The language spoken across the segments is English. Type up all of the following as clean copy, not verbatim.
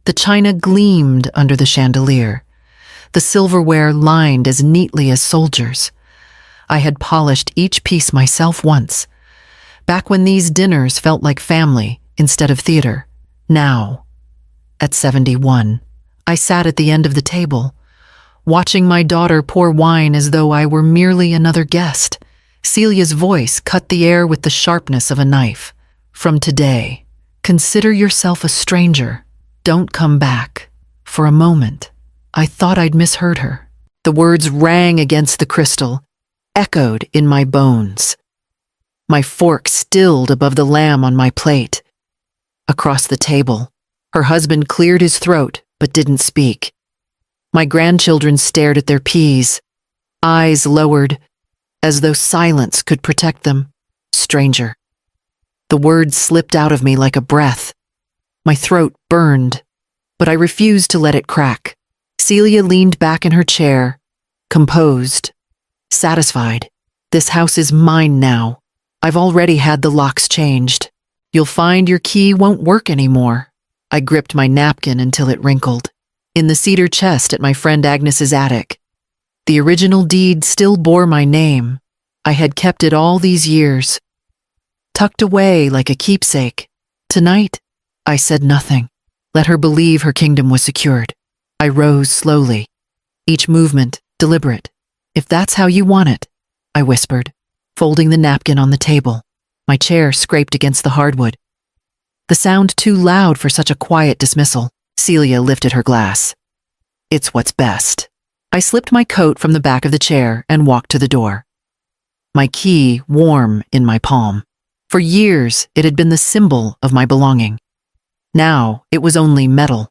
The china gleamed under the chandelier, the silverware lined as neatly as soldiers. I had polished each piece myself once, back when these dinners felt like family instead of theater. Now, at 71, I sat at the end of the table, watching my daughter pour wine as though I were merely another guest. Celia's voice cut the air with the sharpness of a knife. From today, consider yourself a stranger. Don't come back. For a moment, I thought I'd misheard her. The words rang against the crystal, echoed in my bones. My fork stilled above the lamb on my plate. Across the table, her husband cleared his throat but didn't speak. My grandchildren stared at their peas, eyes lowered, as though silence could protect them. Stranger. The words slipped out of me like a breath. My throat burned, but I refused to let it crack. Celia leaned back in her chair, composed, satisfied. This house is mine now. I've already had the locks changed. You'll find your key won't work anymore. I gripped my napkin until it wrinkled. In the cedar chest at my friend Agnes's attic, the original deed still bore my name. I had kept it all these years, tucked away like a keepsake. Tonight, I said nothing. Let her believe her kingdom was secured. I rose slowly, each movement deliberate. If that's how you want it, I whispered, folding the napkin on the table. My chair scraped against the hardwood. The sound too loud for such a quiet dismissal. Celia lifted her glass. It's what's best. I slipped my coat from the back of the chair and walked to the door. My key warm in my palm. For years, it had been the symbol of my belonging. Now, it was only metal.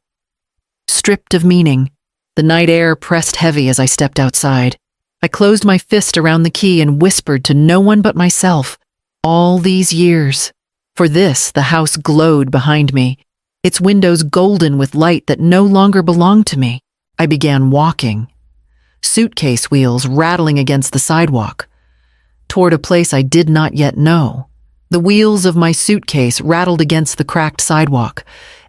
Stripped of meaning, the night air pressed heavy as I stepped outside. I closed my fist around the key and whispered to no one but myself. All these years. For this, the house glowed behind me, its windows golden with light that no longer belonged to me. I began walking, suitcase wheels rattling against the sidewalk, toward a place I did not yet know. The wheels of my suitcase rattled against the cracked sidewalk,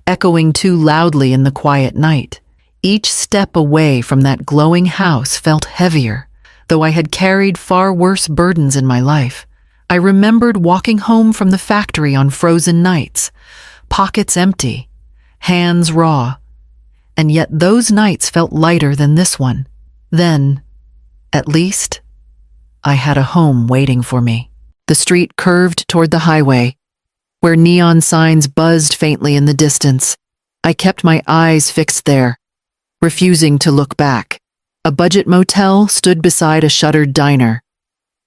echoing too loudly in the quiet night. Each step away from that glowing house felt heavier, though I had carried far worse burdens in my life. I remembered walking home from the factory on frozen nights, pockets empty, hands raw, and yet those nights felt lighter than this one. Then, at least, I had a home waiting for me. The street curved toward the highway, where neon signs buzzed faintly in the distance. I kept my eyes fixed there, refusing to look back. A budget motel stood beside a shuttered diner,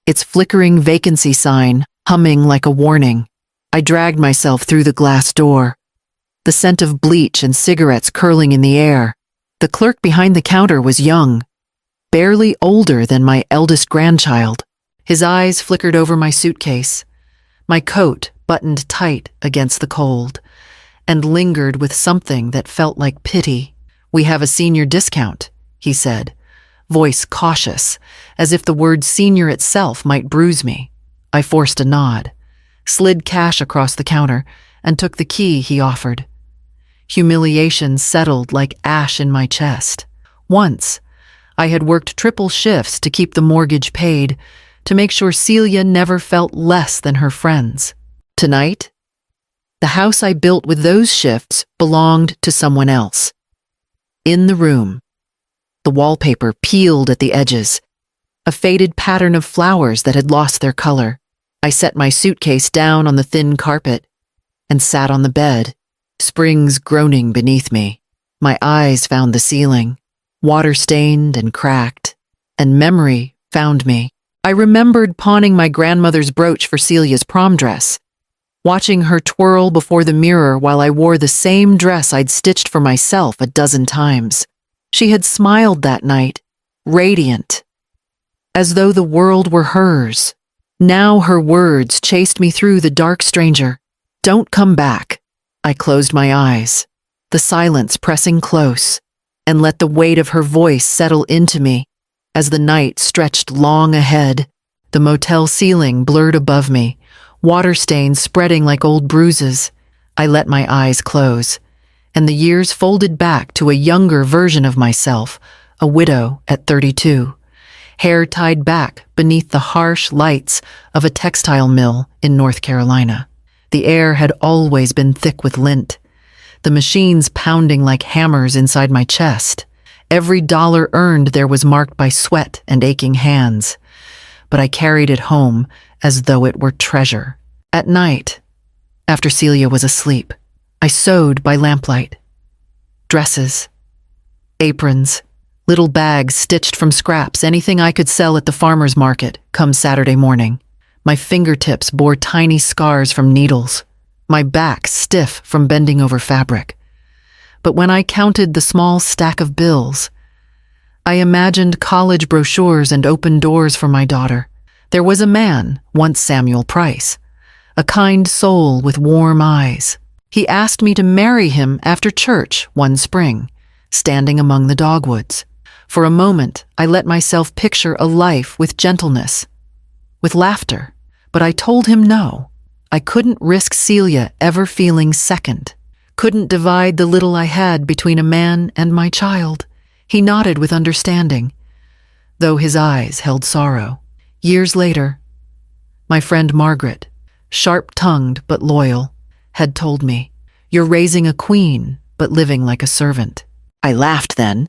its flickering vacancy sign humming like a warning. I dragged myself through the glass door, the scent of bleach and cigarettes curling in the air. The clerk behind the counter was young, barely older than my eldest grandchild. His eyes flickered over my suitcase, my coat buttoned tight against the cold, and lingered with something that felt like pity. "We have a senior discount," he said, voice cautious, as if the word senior itself might bruise me. I forced a nod, slid cash across the counter, and took the key he offered. Humiliation settled like ash in my chest. Once, I had worked triple shifts to keep the mortgage paid, to make sure Celia never felt less than her friends. Tonight, the house I built with those shifts belonged to someone else. In the room, the wallpaper peeled at the edges, a faded pattern of flowers that had lost their color. I set my suitcase down on the thin carpet and sat on the bed, springs groaning beneath me. My eyes found the ceiling, water-stained and cracked, and memory found me. I remembered pawning my grandmother's brooch for Celia's prom dress, watching her twirl before the mirror while I wore the same dress I'd stitched for myself a dozen times. She had smiled that night, radiant, as though the world were hers. Now her words chased me through the dark. "Stranger, don't come back." I closed my eyes, the silence pressing close, and let the weight of her voice settle into me as the night stretched long ahead. The motel ceiling blurred above me, water stains spreading like old bruises. I let my eyes close, and the years folded back to a younger version of myself, a widow at 32, hair tied back beneath the harsh lights of a textile mill in North Carolina. The air had always been thick with lint, the machines pounding like hammers inside my chest. Every dollar earned there was marked by sweat and aching hands, but I carried it home as though it were treasure. At night, after Celia was asleep, I sewed by lamplight. Dresses, aprons, little bags stitched from scraps, anything I could sell at the farmer's market come Saturday morning. My fingertips bore tiny scars from needles, my back stiff from bending over fabric. But when I counted the small stack of bills, I imagined college brochures and open doors for my daughter. There was a man, once Samuel Price, a kind soul with warm eyes. He asked me to marry him after church one spring, standing among the dogwoods. For a moment, I let myself picture a life with gentleness, with laughter, but I told him no. I couldn't risk Celia ever feeling second, couldn't divide the little I had between a man and my child. He nodded with understanding, though his eyes held sorrow. Years later, my friend Margaret, sharp-tongued but loyal, had told me, "You're raising a queen, but living like a servant." I laughed then,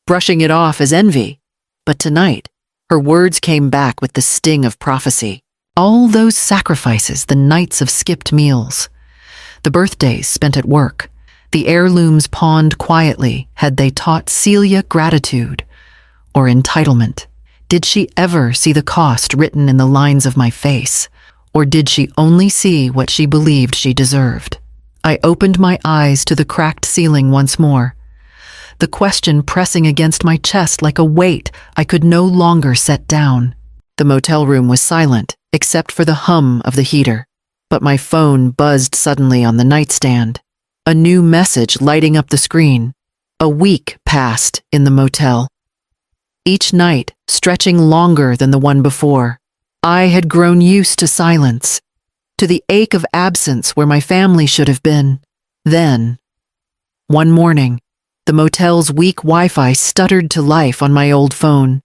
brushing it off as envy. But tonight, her words came back with the sting of prophecy. All those sacrifices, the nights of skipped meals, the birthdays spent at work, the heirlooms pawned quietly, had they taught Celia gratitude or entitlement? Did she ever see the cost written in the lines of my face, or did she only see what she believed she deserved? I opened my eyes to the cracked ceiling once more, the question pressing against my chest like a weight I could no longer set down. The motel room was silent, except for the hum of the heater, but my phone buzzed suddenly on the nightstand. A new message lighting up the screen. A week passed in the motel, each night stretching longer than the one before. I had grown used to silence, to the ache of absence where my family should have been. Then, one morning, the motel's weak Wi-Fi stuttered to life on my old phone,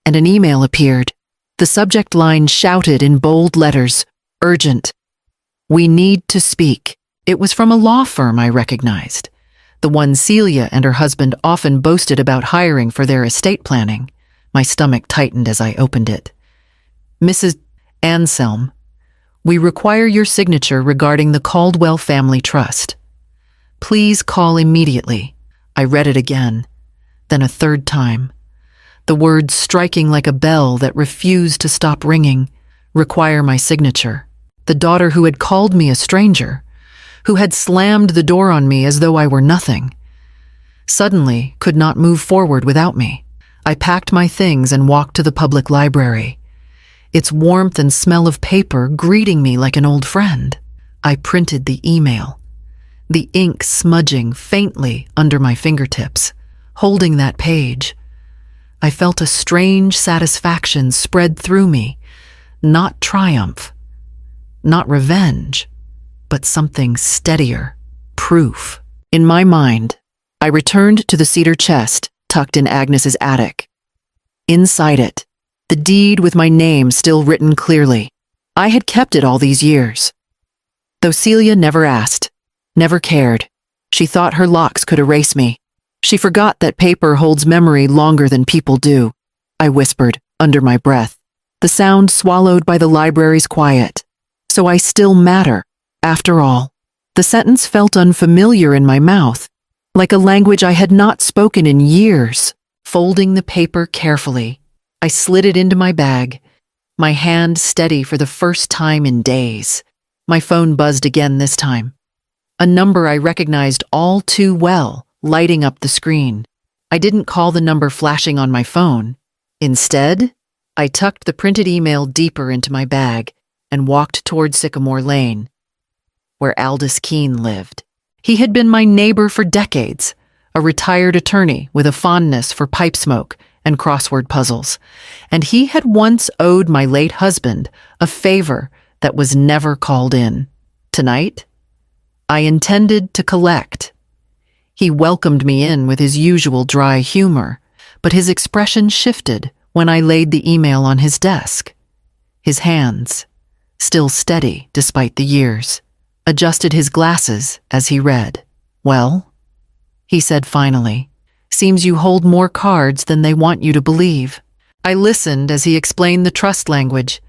and an email appeared. The subject line shouted in bold letters, "Urgent. We need to speak." It was from a law firm I recognized, the one Celia and her husband often boasted about hiring for their estate planning. My stomach tightened as I opened it. "Mrs. Anselm, we require your signature regarding the Caldwell Family Trust. Please call immediately." I read it again, then a third time, the words striking like a bell that refused to stop ringing. Require my signature. The daughter who had called me a stranger, who had slammed the door on me as though I were nothing, suddenly could not move forward without me. I packed my things and walked to the public library, its warmth and smell of paper greeting me like an old friend. I printed the email, the ink smudging faintly under my fingertips. Holding that page, I felt a strange satisfaction spread through me, not triumph, not revenge, but something steadier, proof. In my mind, I returned to the cedar chest tucked in Agnes's attic. Inside it, the deed with my name still written clearly. I had kept it all these years. Though Celia never asked, never cared, she thought her locks could erase me. She forgot that paper holds memory longer than people do. I whispered, under my breath, the sound swallowed by the library's quiet. So I still matter, after all. The sentence felt unfamiliar in my mouth, like a language I had not spoken in years. Folding the paper carefully, I slid it into my bag, my hand steady for the first time in days. My phone buzzed again this time, a number I recognized all too well, lighting up the screen. I didn't call the number flashing on my phone. Instead, I tucked the printed email deeper into my bag and walked toward Sycamore Lane, where Aldous Keene lived. He had been my neighbor for decades, a retired attorney with a fondness for pipe smoke and crossword puzzles, and he had once owed my late husband a favor that was never called in. Tonight, I intended to collect, He welcomed me in with his usual dry humor, but his expression shifted when I laid the email on his desk. His hands, still steady despite the years, adjusted his glasses as he read. "Well?" he said finally. "Seems you hold more cards than they want you to believe." I listened as he explained the trust language,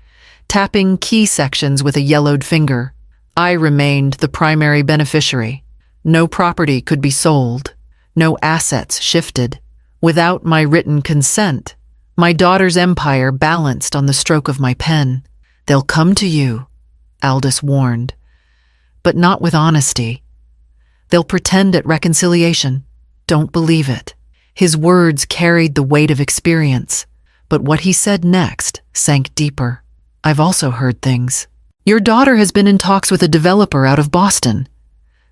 tapping key sections with a yellowed finger. I remained the primary beneficiary. No property could be sold. No assets shifted. Without my written consent, my daughter's empire balanced on the stroke of my pen. "They'll come to you," Aldous warned, "but not with honesty. They'll pretend at reconciliation. Don't believe it." His words carried the weight of experience, but what he said next sank deeper. "I've also heard things. Your daughter has been in talks with a developer out of Boston.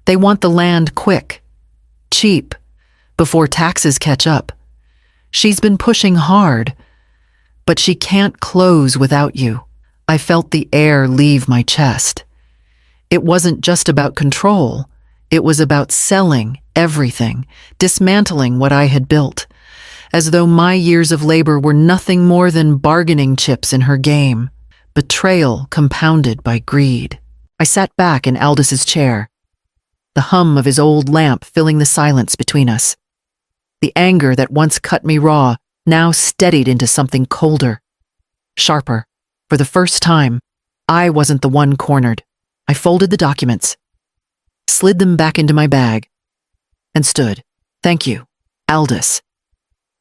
They want the land quick, cheap, before taxes catch up. She's been pushing hard, but she can't close without you." I felt the air leave my chest. It wasn't just about control. It was about selling everything, dismantling what I had built, as though my years of labor were nothing more than bargaining chips in her game. Betrayal compounded by greed. I sat back in Aldis's chair, the hum of his old lamp filling the silence between us. The anger that once cut me raw now steadied into something colder, sharper. For the first time, I wasn't the one cornered. I folded the documents, slid them back into my bag, and stood. "Thank you, Aldis."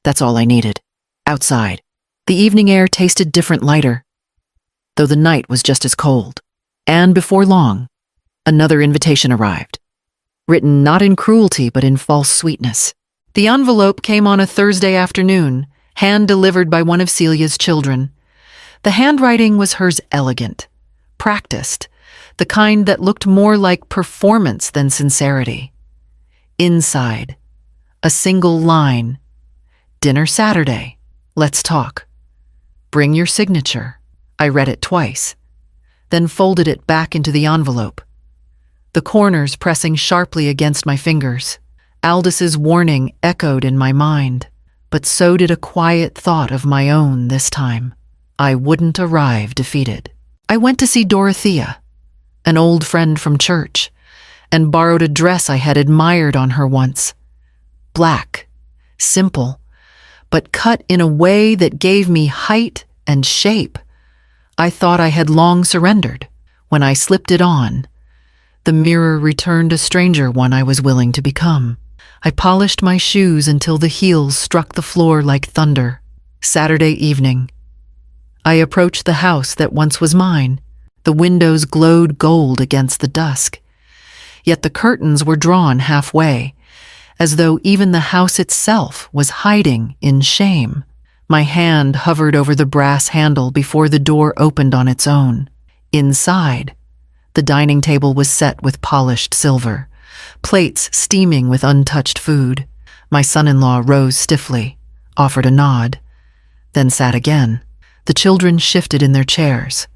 That's all I needed. Outside, the evening air tasted different, lighter, though the night was just as cold. And before long, another invitation arrived, written not in cruelty but in false sweetness. The envelope came on a Thursday afternoon, hand-delivered by one of Celia's children. The handwriting was hers, elegant, practiced, the kind that looked more like performance than sincerity. Inside, a single line: "Dinner Saturday. Let's talk. Bring your signature." I read it twice, then folded it back into the envelope, the corners pressing sharply against my fingers. Aldis's warning echoed in my mind, but so did a quiet thought of my own this time. I wouldn't arrive defeated. I went to see Dorothea, an old friend from church, and borrowed a dress I had admired on her once. Black, simple, but cut in a way that gave me height and shape. I thought I had long surrendered. When I slipped it on, the mirror returned a stranger one I was willing to become. I polished my shoes until the heels struck the floor like thunder. Saturday evening. I approached the house that once was mine. The windows glowed gold against the dusk, yet the curtains were drawn halfway, as though even the house itself was hiding in shame. My hand hovered over the brass handle before the door opened on its own. Inside, the dining table was set with polished silver, plates steaming with untouched food. My son-in-law rose stiffly, offered a nod, then sat again. The children shifted in their chairs,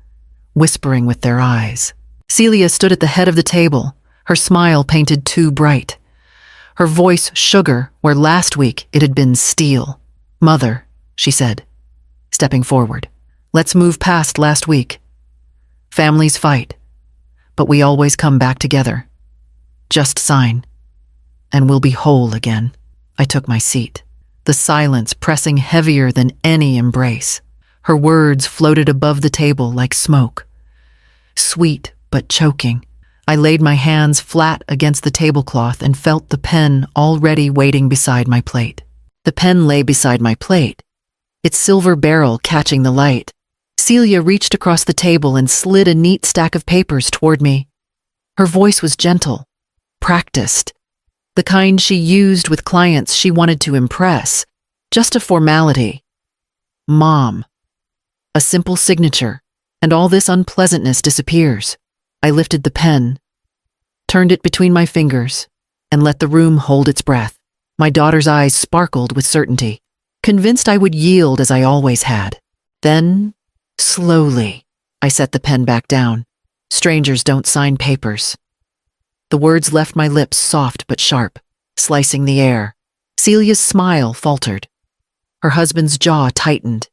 whispering with their eyes. Celia stood at the head of the table, her smile painted too bright, her voice sugar where last week it had been steel. "Mother," she said, stepping forward, "let's move past last week. Families fight, but we always come back together. Just sign, and we'll be whole again." I took my seat, the silence pressing heavier than any embrace. Her words floated above the table like smoke, sweet but choking. I laid my hands flat against the tablecloth and felt the pen already waiting beside my plate. The pen lay beside my plate, its silver barrel catching the light. Celia reached across the table and slid a neat stack of papers toward me. Her voice was gentle, practiced, the kind she used with clients she wanted to impress. Just a formality. Mom. A simple signature, and all this unpleasantness disappears. I lifted the pen, turned it between my fingers, and let the room hold its breath. My daughter's eyes sparkled with certainty, convinced I would yield as I always had. Then, slowly, I set the pen back down. Strangers don't sign papers. The words left my lips soft but sharp. slicing the air. Celia's smile faltered. Her husband's jaw tightened,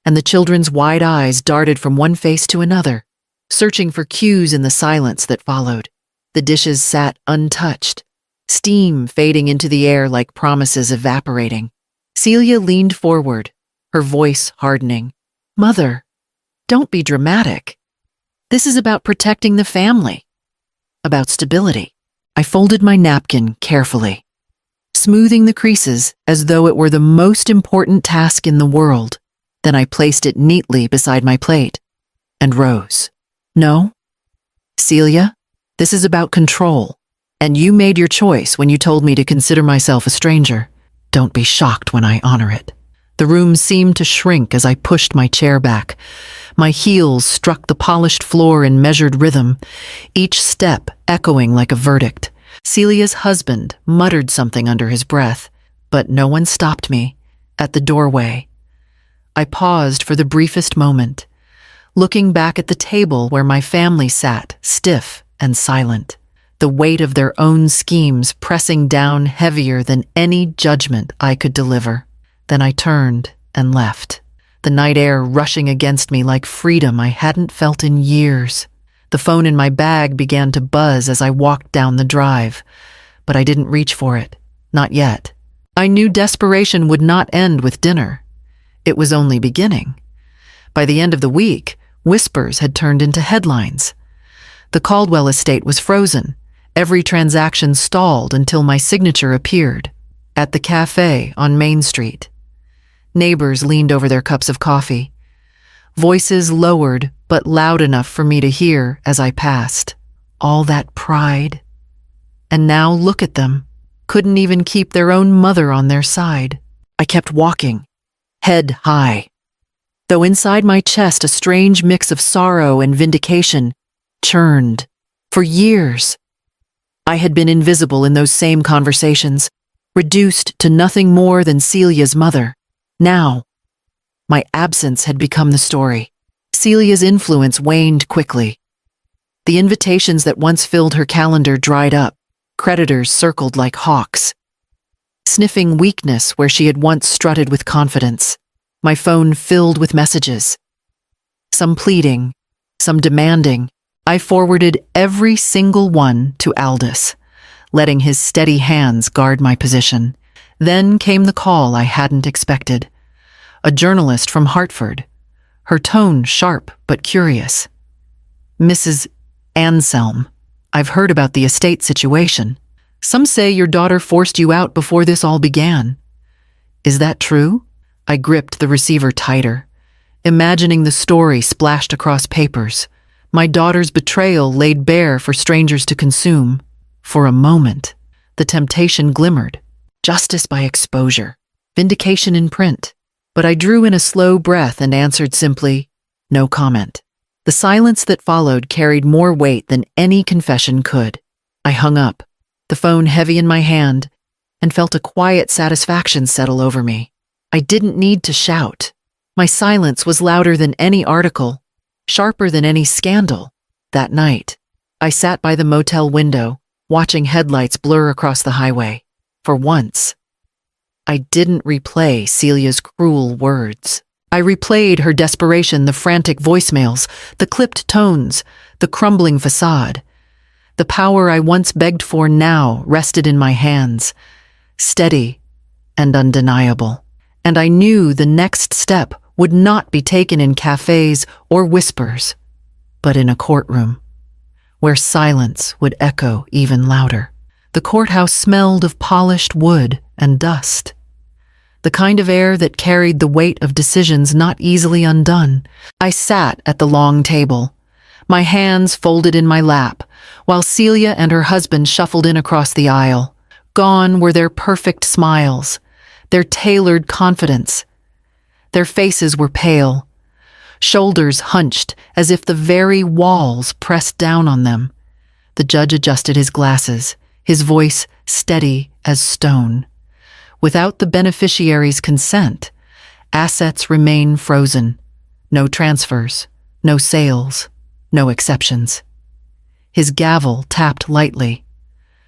and the children's wide eyes darted from one face to another, searching for cues in the silence that followed. The dishes sat untouched, steam fading into the air like promises evaporating. Celia leaned forward, her voice hardening. "Mother, don't be dramatic. This is about protecting the family, about stability." I folded my napkin carefully, smoothing the creases as though it were the most important task in the world. Then I placed it neatly beside my plate and rose. "No, Celia, this is about control, and you made your choice when you told me to consider myself a stranger. Don't be shocked when I honor it." The room seemed to shrink as I pushed my chair back. My heels struck the polished floor in measured rhythm, each step echoing like a verdict. Celia's husband muttered something under his breath, but no one stopped me. At the doorway, I paused for the briefest moment, looking back at the table where my family sat, stiff and silent, the weight of their own schemes pressing down heavier than any judgment I could deliver. Then I turned and left, the night air rushing against me like freedom I hadn't felt in years. The phone in my bag began to buzz as I walked down the drive, but I didn't reach for it, not yet. I knew desperation would not end with dinner. It was only beginning. By the end of the week, whispers had turned into headlines. The Caldwell estate was frozen. Every transaction stalled until my signature appeared. At the cafe on Main Street, neighbors leaned over their cups of coffee, voices lowered but loud enough for me to hear as I passed. All that pride. And now look at them. Couldn't even keep their own mother on their side. I kept walking, head high, though inside my chest a strange mix of sorrow and vindication churned. For years, I had been invisible in those same conversations, reduced to nothing more than Celia's mother. Now, my absence had become the story. Celia's influence waned quickly. The invitations that once filled her calendar dried up. Creditors circled like hawks, sniffing weakness where she had once strutted with confidence. My phone filled with messages, some pleading, some demanding. I forwarded every single one to Aldous, letting his steady hands guard my position. Then came the call I hadn't expected. A journalist from Hartford, her tone sharp but curious. "Mrs. Anselm, I've heard about the estate situation. Some say your daughter forced you out before this all began. Is that true?" I gripped the receiver tighter, imagining the story splashed across papers. My daughter's betrayal laid bare for strangers to consume. For a moment, the temptation glimmered. Justice by exposure, vindication in print. But I drew in a slow breath and answered simply, "No comment." The silence that followed carried more weight than any confession could. I hung up, the phone heavy in my hand, and felt a quiet satisfaction settle over me. I didn't need to shout. My silence was louder than any article, sharper than any scandal. That night, I sat by the motel window, watching headlights blur across the highway. For once, I didn't replay Celia's cruel words. I replayed her desperation, the frantic voicemails, the clipped tones, the crumbling facade. The power I once begged for now rested in my hands, steady and undeniable. And I knew the next step would not be taken in cafes or whispers, but in a courtroom, where silence would echo even louder. The courthouse smelled of polished wood and dust, the kind of air that carried the weight of decisions not easily undone. I sat at the long table, my hands folded in my lap, while Celia and her husband shuffled in across the aisle. Gone were their perfect smiles, their tailored confidence. Their faces were pale, shoulders hunched as if the very walls pressed down on them. The judge adjusted his glasses, his voice steady as stone. Without the beneficiary's consent, assets remain frozen. No transfers, no sales, no exceptions. His gavel tapped lightly,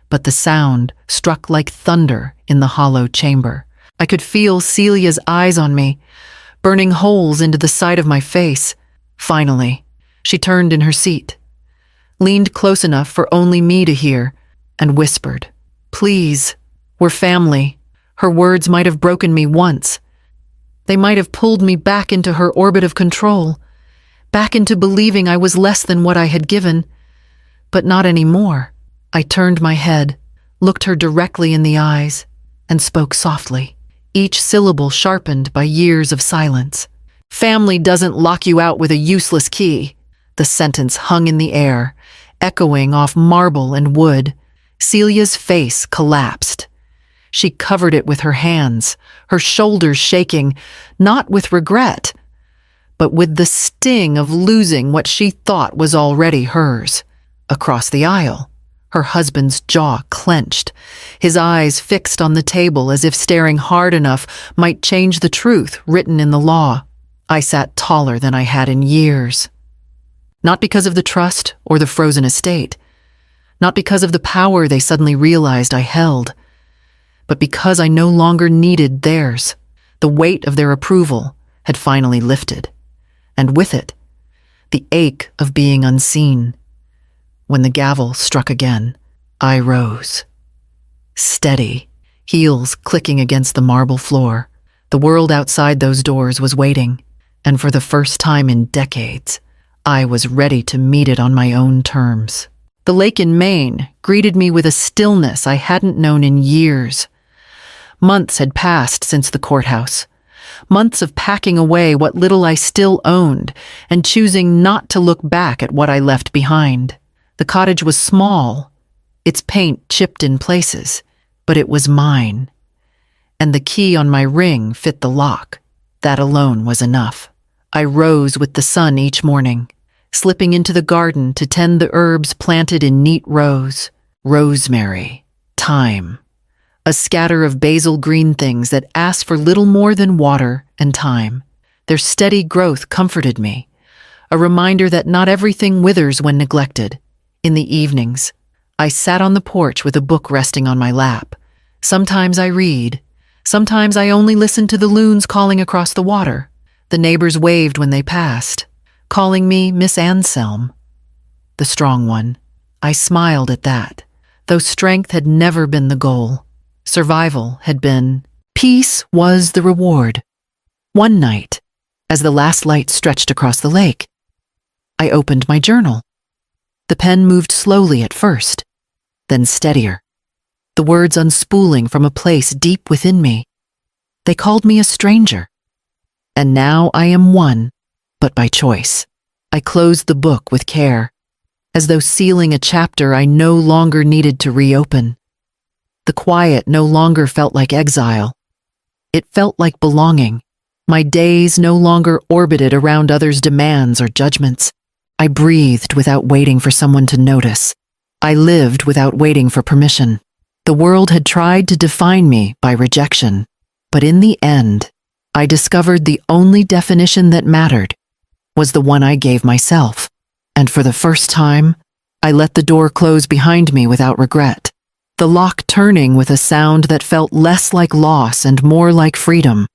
but the sound struck like thunder in the hollow chamber. I could feel Celia's eyes on me, burning holes into the side of my face. Finally, she turned in her seat, leaned close enough for only me to hear, and whispered, "Please, we're family." Her words might have broken me once. They might have pulled me back into her orbit of control, back into believing I was less than what I had given, but not anymore. I turned my head, looked her directly in the eyes, and spoke softly, each syllable sharpened by years of silence. "Family doesn't lock you out with a useless key." The sentence hung in the air, echoing off marble and wood. Celia's face collapsed. She covered it with her hands, her shoulders shaking, not with regret, but with the sting of losing what she thought was already hers. Across the aisle, her husband's jaw clenched, his eyes fixed on the table as if staring hard enough might change the truth written in the law. I sat taller than I had in years. Not because of the trust or the frozen estate, not because of the power they suddenly realized I held, but because I no longer needed theirs. The weight of their approval had finally lifted, and with it, the ache of being unseen. When the gavel struck again, I rose. Steady, heels clicking against the marble floor. The world outside those doors was waiting, and for the first time in decades, I was ready to meet it on my own terms. The lake in Maine greeted me with a stillness I hadn't known in years. Months had passed since the courthouse. Months of packing away what little I still owned and choosing not to look back at what I left behind. The cottage was small, its paint chipped in places, but it was mine. And the key on my ring fit the lock. That alone was enough. I rose with the sun each morning, slipping into the garden to tend the herbs planted in neat rows. Rosemary, thyme, a scatter of basil green things that asked for little more than water and time. Their steady growth comforted me, a reminder that not everything withers when neglected. In the evenings, I sat on the porch with a book resting on my lap. Sometimes I read, sometimes I only listened to the loons calling across the water. The neighbors waved when they passed, calling me Miss Anselm, the strong one. I smiled at that, though strength had never been the goal. Survival had been. Peace was the reward. One night, as the last light stretched across the lake, I opened my journal. The pen moved slowly at first, then steadier, the words unspooling from a place deep within me. They called me a stranger, and now I am one, but by choice. I closed the book with care, as though sealing a chapter I no longer needed to reopen. The quiet no longer felt like exile. It felt like belonging. My days no longer orbited around others' demands or judgments. I breathed without waiting for someone to notice. I lived without waiting for permission. The world had tried to define me by rejection, but in the end, I discovered the only definition that mattered was the one I gave myself. And for the first time, I let the door close behind me without regret, the lock turning with a sound that felt less like loss and more like freedom.